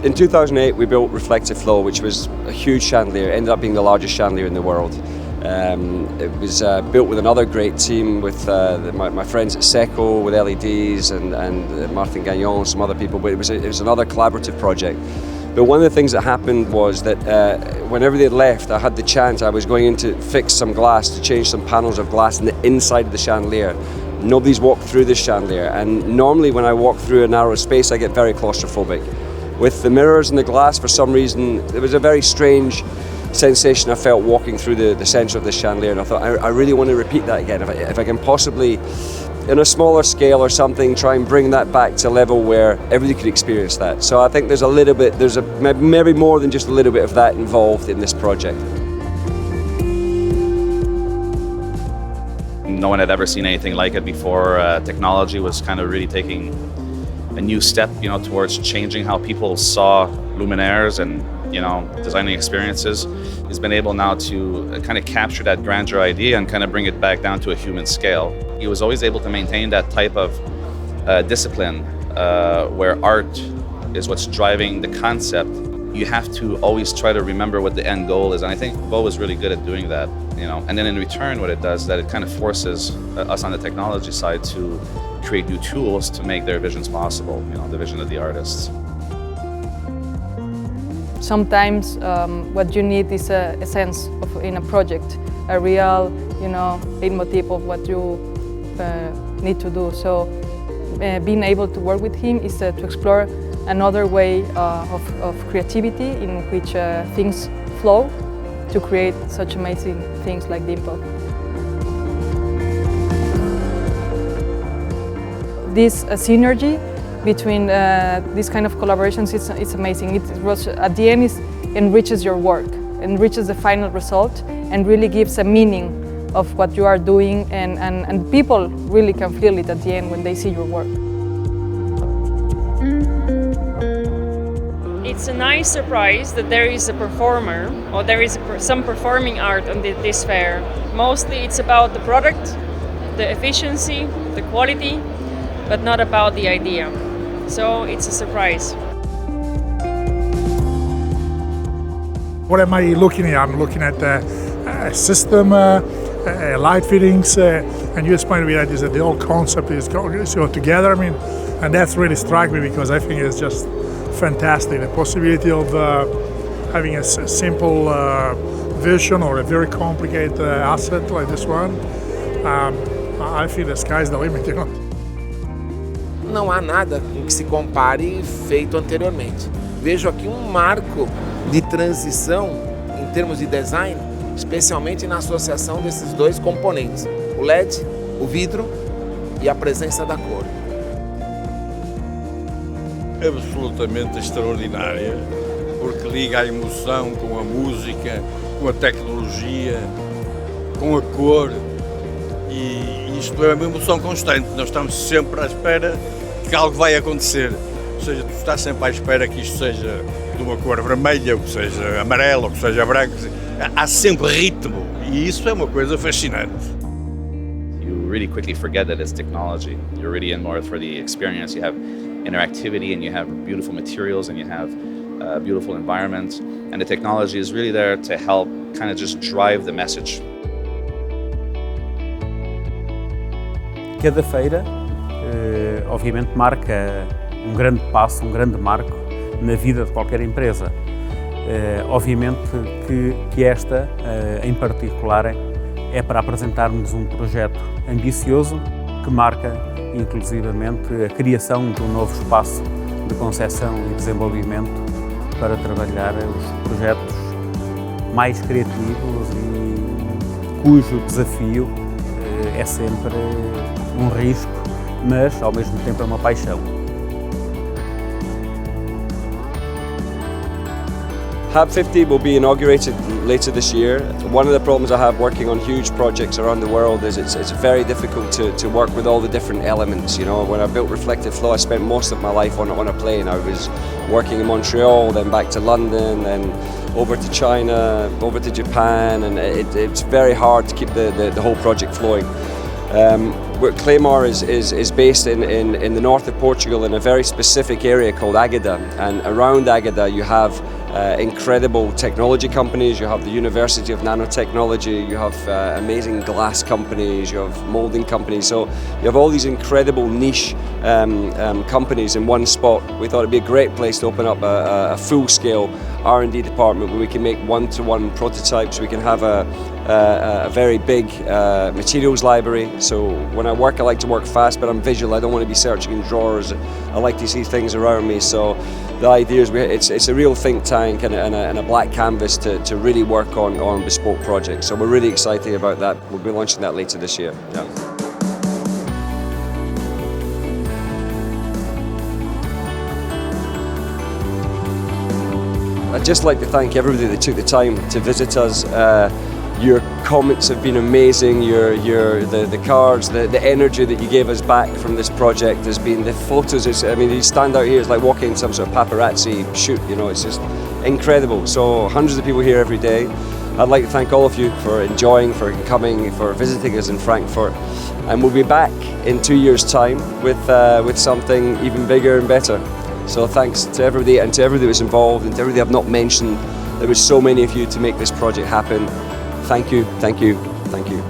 In 2008, we built Reflective Flow, which was a huge chandelier. It ended up being the largest chandelier in the world. It was built with another great team, with my friends at Seco with LEDs and Martin Gagnon and some other people. But it was another collaborative project. But one of the things that happened was that whenever they left, I had the chance. I was going in to fix some glass, to change some panels of glass in the inside of the chandelier. Nobody's walked through this chandelier, and normally when I walk through a narrow space, I get very claustrophobic. With the mirrors and the glass, for some reason, it was a very strange sensation I felt walking through the centre of this chandelier, and I thought, I really want to repeat that again. If I can possibly, in a smaller scale or something, try and bring that back to a level where everybody could experience that. So I think there's maybe more than just a little bit of that involved in this project. No one had ever seen anything like it before. Technology was kind of really taking a new step, towards changing how people saw luminaires and, designing experiences. He's been able now to kind of capture that grandeur idea and kind of bring it back down to a human scale. He was always able to maintain that type of discipline where art is what's driving the concept. You have to always try to remember what the end goal is, and I think Bo was really good at doing that. And then in return, what it does is that it kind of forces us on the technology side to create new tools to make their visions possible, the vision of the artists. Sometimes what you need is a sense in a project, a real, leitmotif of what you need to do. So being able to work with him is to explore another way of creativity in which things flow to create such amazing things like Dimple. This synergy between these kind of collaborations is amazing. It was, at the end, enriches your work, enriches the final result, and really gives a meaning of what you are doing, and people really can feel it at the end when they see your work. It's a nice surprise that there is a performer, or there is some performing art on this fair. Mostly it's about the product, the efficiency, the quality, but not about the idea. So it's a surprise. What am I looking at? I'm looking at the system, light fittings, and you explained to me that the whole concept is going together. And that's really struck me, because I think it's just fantastic. The possibility of having a simple vision or a very complicated asset like this one, I feel the sky's the limit. Não há nada que se compare feito anteriormente. Vejo aqui marco de transição em termos de design, especialmente na associação desses dois componentes, o LED, o vidro e a presença da cor. Absolutamente extraordinária, porque liga a emoção com a música, com a tecnologia, com a cor, e isto é uma emoção constante. Nós estamos sempre à espera que algo vai acontecer, ou seja, tu estás sempre à espera que isto seja de uma cor vermelha, ou que seja amarelo, ou que seja branco. Há sempre ritmo, e isso é uma coisa fascinante. You really quickly forget that it's technology. You're really in more for the experience. You have interactivity, and you have beautiful materials, and you have beautiful environments, and the technology is really there to help kind of just drive the message. Cada feira, obviamente, marca um grande passo, um grande marco na vida de qualquer empresa. Obviamente que esta, em particular, é para apresentarmos um projeto ambicioso que marca, inclusivamente, a criação de um novo espaço de concepção e desenvolvimento para trabalhar os projetos mais criativos e cujo desafio é sempre um risco, mas ao mesmo tempo é uma paixão. Hab 50 will be inaugurated later this year. One of the problems I have working on huge projects around the world is it's very difficult to work with all the different elements. When I built Reflective Flow, I spent most of my life on a plane. I was working in Montreal, then back to London, then over to China, over to Japan, and it's very hard to keep the whole project flowing. Claymore is based in the north of Portugal in a very specific area called Águeda, and around Águeda you have incredible technology companies. You have the University of Nanotechnology, you have amazing glass companies, you have moulding companies, so you have all these incredible niche companies in one spot. We thought it'd be a great place to open up a full-scale R&D department where we can make one-to-one prototypes. We can have a very big materials library. So when I work, I like to work fast, but I'm visual. I don't want to be searching in drawers. I like to see things around me. So the idea is it's a real think tank and a black canvas to really work on bespoke projects. So we're really excited about that. We'll be launching that later this year. Yeah. I'd just like to thank everybody that took the time to visit us. Your comments have been amazing. The cards, the energy that you gave us back from this project has been, the photos. I mean, you stand out here, it's like walking in some sort of paparazzi shoot. You know, it's just incredible. So hundreds of people here every day. I'd like to thank all of you for enjoying, for coming, for visiting us in Frankfurt, and we'll be back in 2 years' time with something even bigger and better. So thanks to everybody and to everybody that was involved and to everybody I've not mentioned. There was so many of you to make this project happen. Thank you, thank you, thank you.